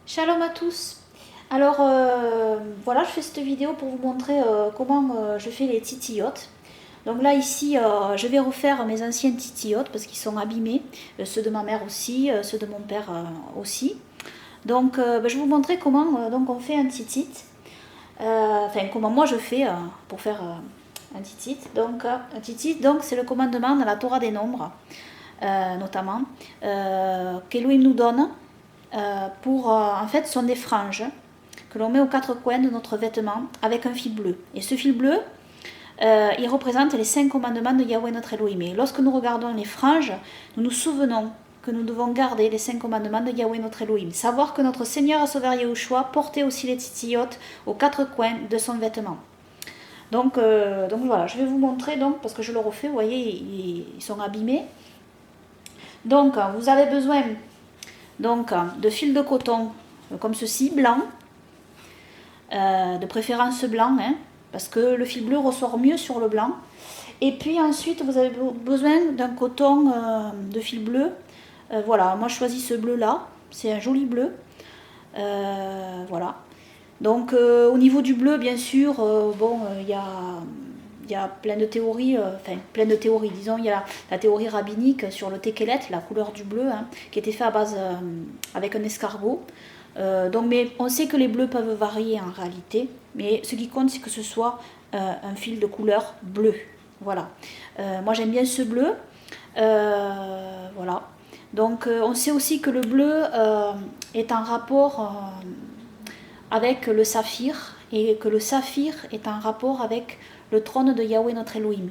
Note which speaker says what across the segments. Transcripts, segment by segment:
Speaker 1: Shalom à tous. Alors voilà, je fais cette vidéo pour vous montrer comment je fais les titillotes. Donc là ici, je vais refaire mes anciennes titillotes parce qu'ils sont abîmés, ceux de ma mère aussi, ceux de mon père aussi. Donc je vais vous montrer comment donc on fait un titit. Enfin comment moi je fais pour faire un titit. Donc un titit, donc c'est le commandement dans la Torah des nombres, notamment, qu'Elohim nous donne. En fait, ce sont des franges que l'on met aux quatre coins de notre vêtement avec un fil bleu. Et ce fil bleu, il représente les 5 commandements de Yahweh notre Elohim. Et lorsque nous regardons les franges, nous nous souvenons que nous devons garder les 5 commandements de Yahweh notre Elohim. Savoir que notre Seigneur et Sauveur Yahushua portait aussi les tzitzit aux quatre coins de son vêtement. Donc voilà, je vais vous montrer, donc, parce que je le refais, vous voyez, ils sont abîmés. Donc vous avez besoin de fil de coton comme ceci, blanc, de préférence blanc, hein, parce que le fil bleu ressort mieux sur le blanc. Et puis ensuite, vous avez besoin d'un coton de fil bleu. Voilà, moi je choisis ce bleu là, c'est un joli bleu. Voilà. Donc au niveau du bleu, bien sûr, il y a plein de théories, disons, il y a la théorie rabbinique sur le tekelet, la couleur du bleu, hein, qui était fait à base avec un escargot. Mais on sait que les bleus peuvent varier en réalité, mais ce qui compte c'est que ce soit un fil de couleur bleue. Voilà. Moi j'aime bien ce bleu. Voilà. Donc on sait aussi que le bleu est en rapport avec le saphir et que le saphir est en rapport avec le trône de Yahweh notre Elohim.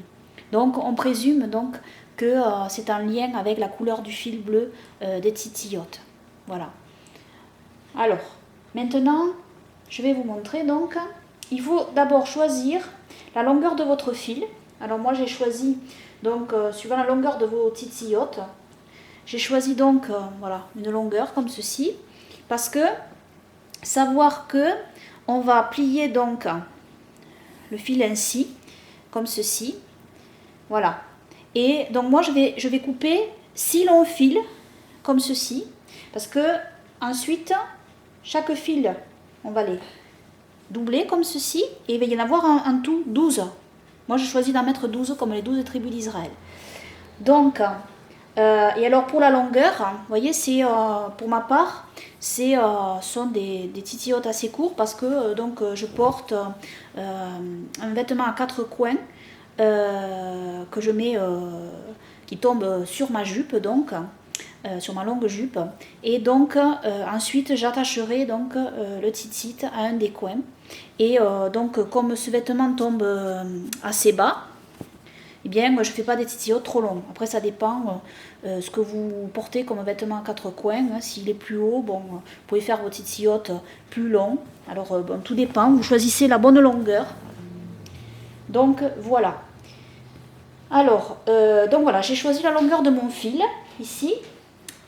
Speaker 1: Donc on présume donc que c'est en lien avec la couleur du fil bleu des tzitzit. Voilà. Alors, maintenant, je vais vous montrer donc. Il faut d'abord choisir la longueur de votre fil. Alors moi j'ai choisi, donc suivant la longueur de vos tzitzit, j'ai choisi donc voilà, une longueur comme ceci, parce que savoir que on va plier donc le fil ainsi, comme ceci, voilà. Et donc moi je vais couper 6 longs fils comme ceci, parce que ensuite chaque fil on va les doubler comme ceci, et il va y en avoir en tout 12. Moi je choisis d'en mettre 12 comme les 12 tribus d'Israël. Donc et alors pour la longueur, vous voyez, c'est pour ma part, sont des titillot assez courts parce que je porte un vêtement à 4 coins que je mets, qui tombe sur ma jupe, donc sur ma longue jupe, et donc ensuite j'attacherai donc le titit à un des coins, et donc comme ce vêtement tombe assez bas, eh bien, moi, je ne fais pas des titillot trop longs. Après, ça dépend ce que vous portez comme vêtement à 4 coins. Hein. S'il est plus haut, bon, vous pouvez faire vos titillot plus longs. Alors, tout dépend. Vous choisissez la bonne longueur. Donc, voilà. Alors, voilà, j'ai choisi la longueur de mon fil, ici.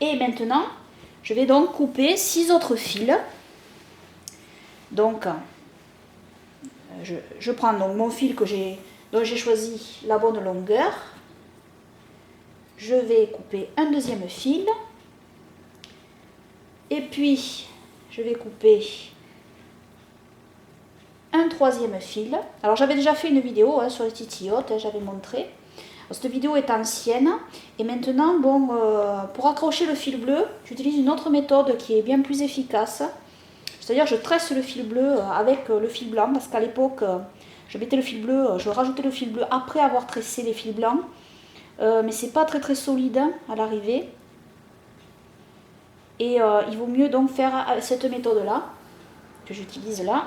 Speaker 1: Et maintenant, je vais donc couper 6 autres fils. Donc, je prends donc mon fil dont j'ai choisi la bonne longueur. Je vais couper un deuxième fil. Et puis, je vais couper un troisième fil. Alors, j'avais déjà fait une vidéo sur les titillot, j'avais montré. Alors, cette vidéo est ancienne. Et maintenant, pour accrocher le fil bleu, j'utilise une autre méthode qui est bien plus efficace. C'est-à-dire, je tresse le fil bleu avec le fil blanc, parce qu'à l'époque, je mettais le fil bleu, je rajoutais le fil bleu après avoir tressé les fils blancs. Mais c'est pas très solide à l'arrivée. Et il vaut mieux donc faire cette méthode là que j'utilise là.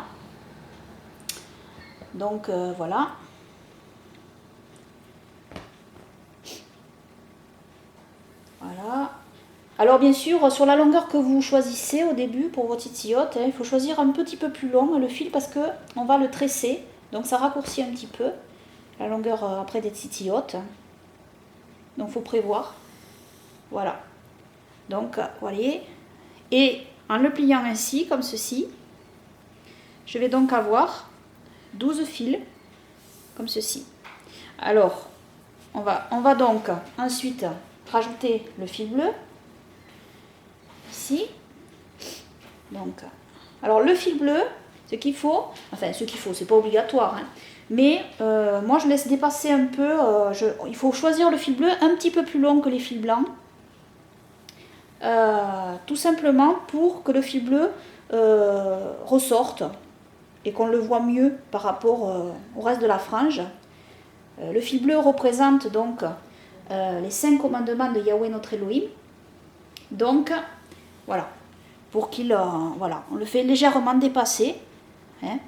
Speaker 1: Donc voilà. Voilà. Alors bien sûr, sur la longueur que vous choisissez au début pour vos titillot, il faut choisir un petit peu plus long le fil parce que on va le tresser. Donc ça raccourcit un petit peu la longueur après des titillot. Donc il faut prévoir. Voilà. Donc, vous voyez. Et en le pliant ainsi, comme ceci, je vais donc avoir 12 fils, comme ceci. Alors, on va donc ensuite rajouter le fil bleu, ici. Donc, alors le fil bleu, ce qu'il faut, c'est pas obligatoire, hein, mais moi je laisse dépasser un peu, il faut choisir le fil bleu un petit peu plus long que les fils blancs, tout simplement pour que le fil bleu ressorte et qu'on le voit mieux par rapport au reste de la frange. Le fil bleu représente donc les 5 commandements de Yahweh notre Elohim. Donc voilà, pour qu'il voilà, on le fait légèrement dépasser, hein,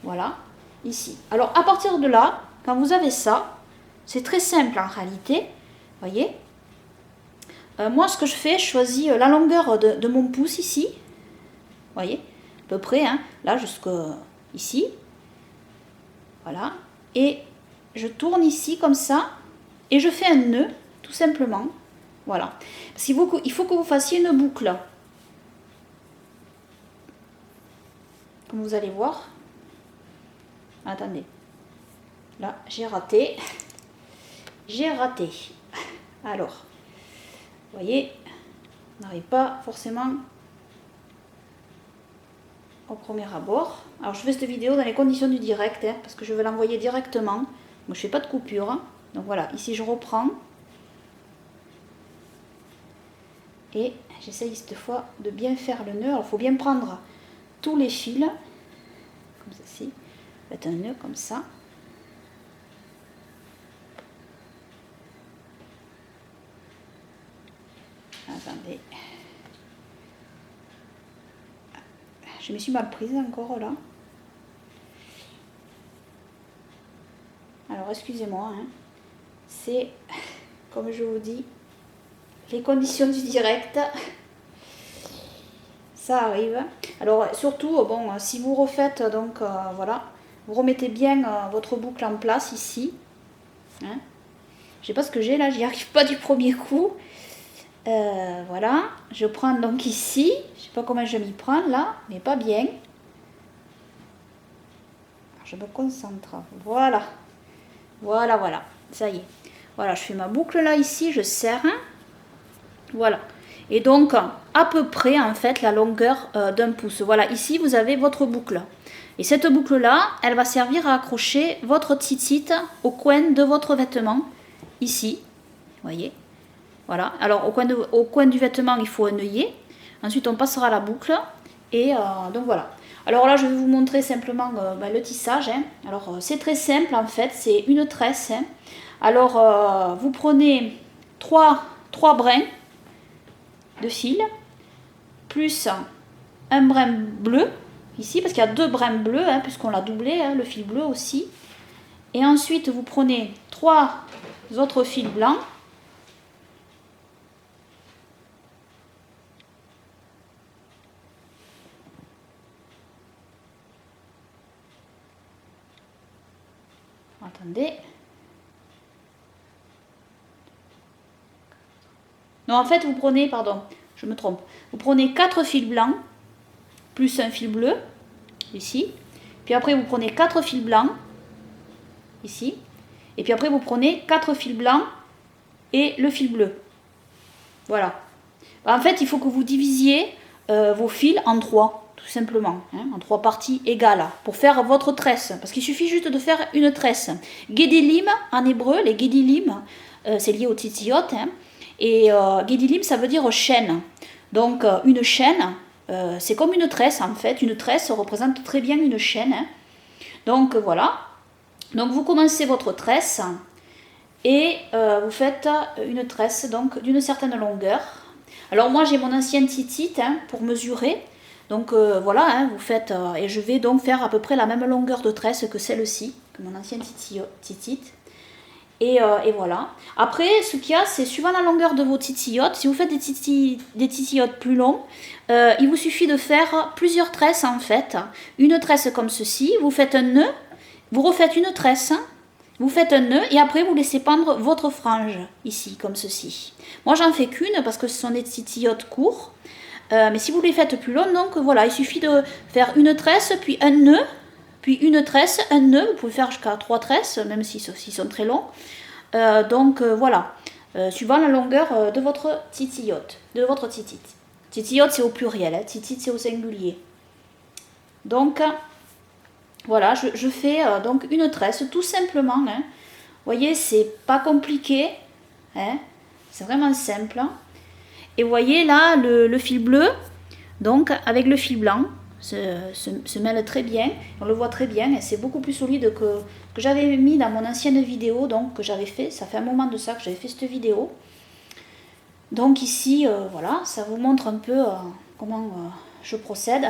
Speaker 1: voilà, ici. Alors à partir de là, quand vous avez ça, c'est très simple en réalité, voyez. Moi ce que je fais, je choisis la longueur de mon pouce ici, voyez, à peu près, hein, là jusqu'ici, voilà, et je tourne ici comme ça, et je fais un nœud, tout simplement, voilà. Parce qu'il faut que vous fassiez une boucle, comme vous allez voir. Attendez, là j'ai raté, alors, vous voyez, on n'arrive pas forcément au premier abord. Alors je fais cette vidéo dans les conditions du direct, hein, parce que je vais l'envoyer directement. Moi je fais pas de coupure, hein. Donc voilà, ici je reprends et j'essaye cette fois de bien faire le nœud. Alors il faut bien prendre tous les fils comme ceci, faites un nœud comme ça. Attendez, je me suis mal prise encore là. Alors excusez-moi, hein. C'est comme je vous dis, les conditions du direct, ça arrive. Alors surtout, bon, si vous refaites, donc voilà, vous remettez bien votre boucle en place ici, hein. Je sais pas ce que j'ai là, j'y arrive pas du premier coup. Voilà, je prends donc ici, je sais pas comment je m'y prends là, mais pas bien. Alors, je me concentre, voilà, ça y est. Voilà, je fais ma boucle là ici, je serre, voilà. Et donc à peu près en fait la longueur d'un pouce. Voilà, ici vous avez votre boucle. Et cette boucle là, elle va servir à accrocher votre tzitzit au coin de votre vêtement, ici, vous voyez. Voilà, alors au coin du vêtement, il faut un œillet. Ensuite, on passera la boucle. Et donc voilà. Alors là, je vais vous montrer simplement le tissage, hein. Alors, c'est très simple en fait, c'est une tresse, hein. Alors, vous prenez 3 brins de fil, plus un brin bleu, ici, parce qu'il y a 2 brins bleus, hein, puisqu'on l'a doublé, hein, le fil bleu aussi. Et ensuite, vous prenez 3 autres fils blancs. Attendez. Non, en fait, vous prenez, pardon, je me trompe. Vous prenez 4 fils blancs, plus un fil bleu, ici. Puis après, vous prenez 4 fils blancs, ici. Et puis après, vous prenez 4 fils blancs et le fil bleu. Voilà. En fait, il faut que vous divisiez vos fils en 3, tout simplement, hein, en 3 parties égales, pour faire votre tresse. Parce qu'il suffit juste de faire une tresse. Gedilim, en hébreu, les Gedilim, c'est lié au tzitzit, hein, et Gedilim, ça veut dire chaîne. Donc, une chaîne, c'est comme une tresse, en fait. Une tresse représente très bien une chaîne, hein. Donc, voilà. Donc, vous commencez votre tresse et vous faites une tresse donc d'une certaine longueur. Alors moi j'ai mon ancien tzitzit, hein, pour mesurer, donc voilà, hein, vous faites, et je vais donc faire à peu près la même longueur de tresse que celle-ci, que mon ancien tzitzit, et voilà. Après ce qu'il y a, c'est suivant la longueur de vos tzitziotes, si vous faites des tzitziotes plus longs, il vous suffit de faire plusieurs tresses en fait, une tresse comme ceci, vous faites un nœud, vous refaites une tresse, vous faites un nœud et après vous laissez pendre votre frange ici, comme ceci. Moi j'en fais qu'une parce que ce sont des tzitziotes courts. Mais si vous les faites plus longs, donc voilà, il suffit de faire une tresse, puis un nœud, puis une tresse, un nœud. Vous pouvez faire jusqu'à 3 tresses, même s'ils sont très longs. Donc voilà, suivant la longueur de votre tzitzit. Titillot c'est au pluriel, hein. Titit c'est au singulier. Donc voilà, je fais donc une tresse tout simplement. Hein. Vous voyez, c'est pas compliqué. Hein. C'est vraiment simple. Et vous voyez là, le fil bleu, donc avec le fil blanc, se mêle très bien. On le voit très bien et c'est beaucoup plus solide que j'avais mis dans mon ancienne vidéo, donc que j'avais fait. Ça fait un moment de ça que j'avais fait cette vidéo. Donc ici, voilà, ça vous montre un peu comment je procède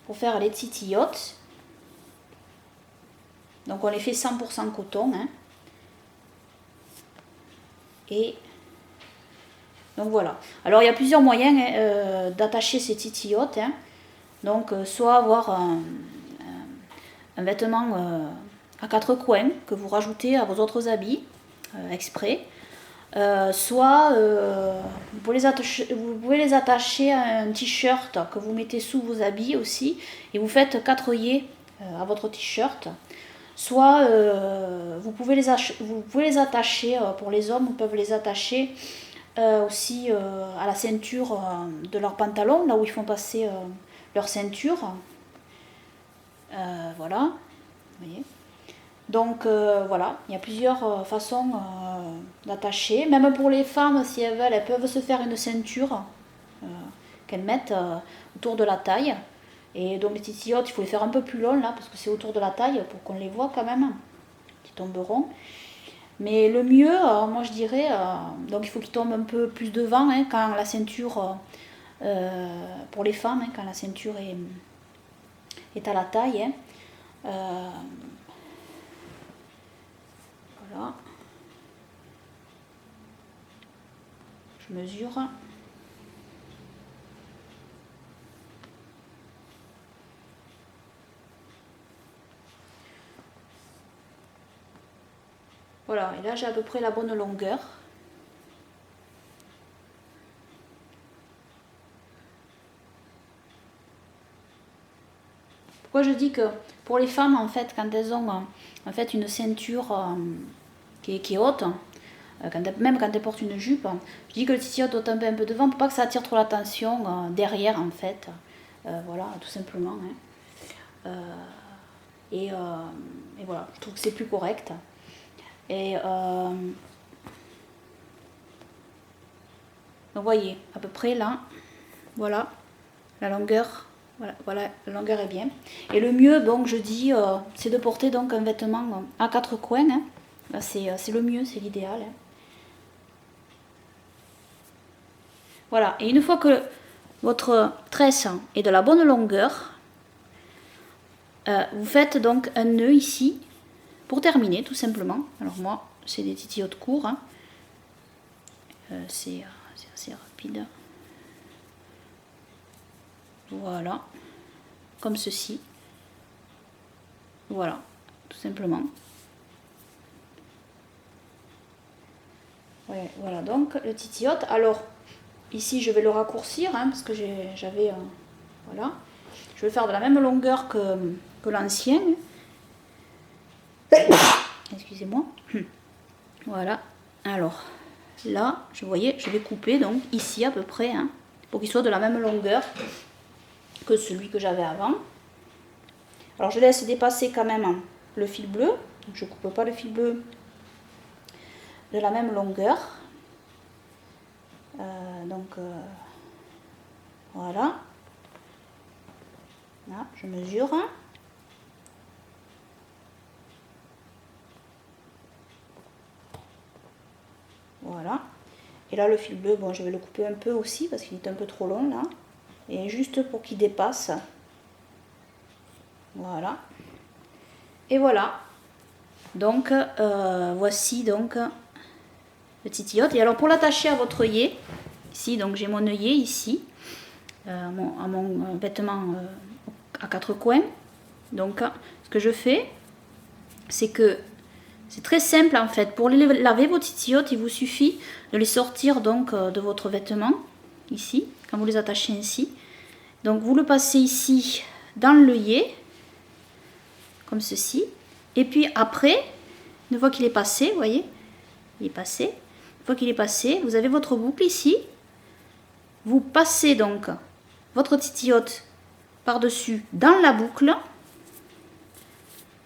Speaker 1: pour faire les titillotes. Donc on les fait 100% coton. Hein. Et donc voilà. Alors il y a plusieurs moyens d'attacher ces titillotes. Hein. Donc soit avoir un vêtement à 4 coins que vous rajoutez à vos autres habits exprès. Soit vous pouvez les attacher à un t-shirt que vous mettez sous vos habits aussi et vous faites 4 œillets à votre t-shirt. Soit vous pouvez les attacher, pour les hommes, ils peuvent les attacher aussi à la ceinture de leur pantalon, là où ils font passer leur ceinture. Voilà, vous voyez. Donc voilà, il y a plusieurs façons d'attacher. Même pour les femmes, si elles veulent, elles peuvent se faire une ceinture qu'elles mettent autour de la taille. Et donc les titillotes, il faut les faire un peu plus longs là, parce que c'est autour de la taille pour qu'on les voit quand même, qui tomberont. Mais le mieux, moi je dirais, donc il faut qu'ils tombent un peu plus devant hein, quand la ceinture, pour les femmes, hein, quand la ceinture est à la taille. Hein. Voilà. Je mesure. Voilà, et là j'ai à peu près la bonne longueur. Pourquoi je dis que pour les femmes, en fait, quand elles ont en fait une ceinture qui est haute, même quand elles portent une jupe, je dis que le titillote doit tomber un peu devant pour pas que ça attire trop l'attention derrière, en fait. Voilà, tout simplement. Hein. Et voilà, je trouve que c'est plus correct. Et donc, voyez, à peu près là, voilà, la longueur. Voilà, la longueur est bien. Et le mieux, donc je dis, c'est de porter donc un vêtement à 4 coins. Hein. C'est le mieux, c'est l'idéal. Hein. Voilà, et une fois que votre tresse est de la bonne longueur, vous faites donc un nœud ici, pour terminer tout simplement. Alors moi, c'est des titillotes courts. Hein. C'est assez rapide. Voilà, comme ceci. Voilà, tout simplement. Ouais, voilà, donc le titillote. Alors, ici, je vais le raccourcir, hein, parce que j'avais... voilà. Je vais faire de la même longueur que l'ancien. Excusez-moi. Voilà. Alors, là, je vais couper, donc, ici à peu près, hein, pour qu'il soit de la même longueur que celui que j'avais avant. Alors je laisse dépasser quand même le fil bleu, donc je ne coupe pas le fil bleu de la même longueur. Voilà. Là, je mesure. Voilà. Et là le fil bleu, bon je vais le couper un peu aussi parce qu'il est un peu trop long là. Et juste pour qu'il dépasse. Voilà. Et voilà. Donc voici donc le titillote. Et alors pour l'attacher à votre œillet, ici donc j'ai mon œillet ici, à mon vêtement à 4 coins. Donc ce que je fais, c'est que c'est très simple en fait. Pour laver vos titillotes, il vous suffit de les sortir donc de votre vêtement, ici, quand vous les attachez ainsi. Donc vous le passez ici dans l'œillet, comme ceci. Et puis après, une fois qu'il est passé, vous voyez, il est passé. Une fois qu'il est passé, vous avez votre boucle ici. vous passez donc votre titiote par-dessus dans la boucle,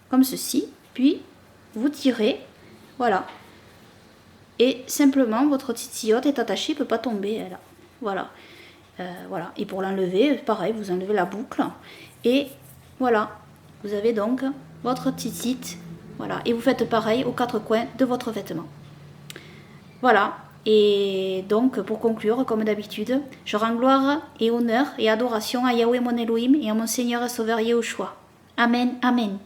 Speaker 1: comme ceci, puis vous tirez, voilà. Et simplement, votre titiote est attachée, il ne peut pas tomber, là. Voilà. Voilà. Et pour l'enlever, pareil, vous enlevez la boucle. Et voilà, vous avez donc votre titite. Voilà. Et vous faites pareil aux quatre coins de votre vêtement. Voilà. Et donc, pour conclure, comme d'habitude, je rends gloire et honneur et adoration à Yahweh mon Elohim et à mon Seigneur et Sauveur Yahushua. Amen, amen.